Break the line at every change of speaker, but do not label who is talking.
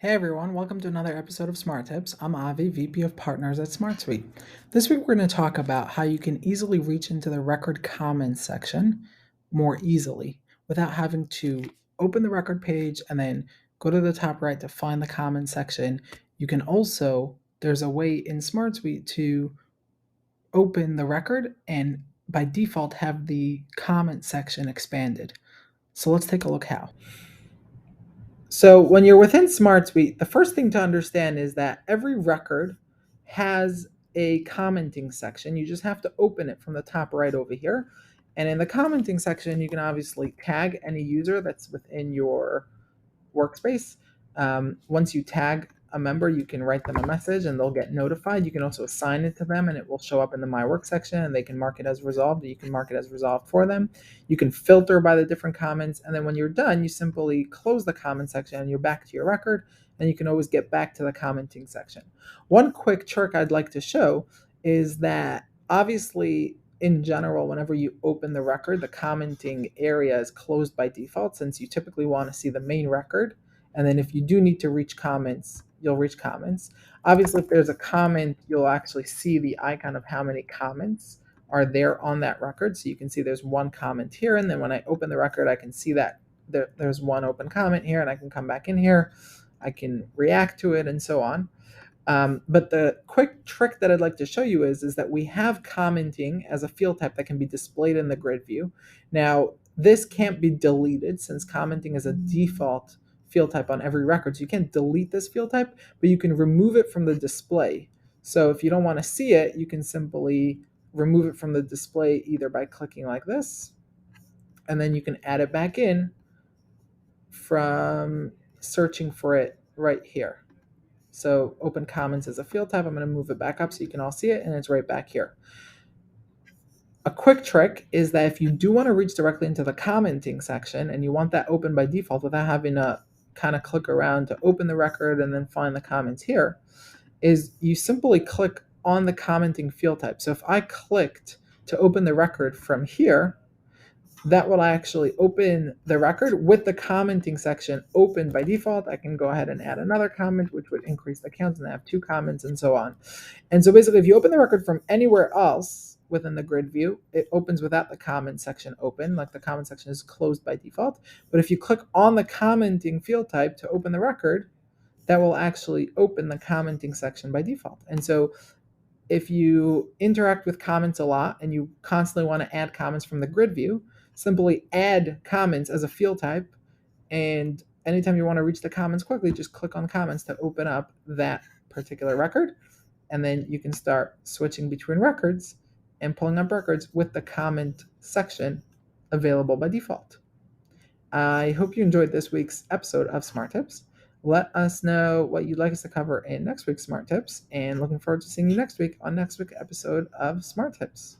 Hey everyone, welcome to another episode of SmartTips. I'm Avi, VP of Partners at SmartSuite. This week we're going to talk about how you can easily reach into the record comments section more easily without having to open the record page and then go to the top right to find the comments section. You can also, there's a way in SmartSuite to open the record and by default have the comment section expanded. So let's take a look how. So when you're within SmartSuite, the first thing to understand is that every record has a commenting section. You just have to open it from the top right over here. And in the commenting section, you can obviously tag any user that's within your workspace. Once you tag a member, you can write them a message and they'll get notified. You can also assign it to them and it will show up in the My Work section and they can mark it as resolved. You can mark it as resolved for them. You can filter by the different comments. And then when you're done, you simply close the comment section and you're back to your record and you can always get back to the commenting section. One quick trick I'd like to show is that obviously in general, whenever you open the record, the commenting area is closed by default since you typically want to see the main record. And then if you do need to reach comments, you'll reach comments. Obviously, if there's a comment, you'll actually see the icon of how many comments are there on that record. So you can see there's one comment here. And then when I open the record, I can see that there's one open comment here and I can come back in here. I can react to it and so on. But the quick trick that I'd like to show you is that we have commenting as a field type that can be displayed in the grid view. Now, this can't be deleted since commenting is a default field type on every record. So you can't delete this field type, but you can remove it from the display. So if you don't want to see it, you can simply remove it from the display either by clicking like this, and then you can add it back in from searching for it right here. So open comments as a field type. I'm going to move it back up so you can all see it, and it's right back here. A quick trick is that if you do want to reach directly into the commenting section and you want that open by default without having to kind of click around to open the record and then find the comments here, is you simply click on the commenting field type. So if I clicked to open the record from here, that will actually open the record with the commenting section open by default. I can go ahead and add another comment, which would increase the count, and I have 2 comments and so on. And so basically, if you open the record from anywhere else within the grid view, it opens without the comment section open, like the comment section is closed by default. But if you click on the commenting field type to open the record, that will actually open the commenting section by default. And so if you interact with comments a lot and you constantly want to add comments from the grid view, simply add comments as a field type. And anytime you want to reach the comments quickly, just click on comments to open up that particular record. And then you can start switching between records and pulling up records with the comment section available by default. I hope you enjoyed this week's episode of Smart Tips. Let us know what you'd like us to cover in next week's Smart Tips, and looking forward to seeing you next week on next week's episode of Smart Tips.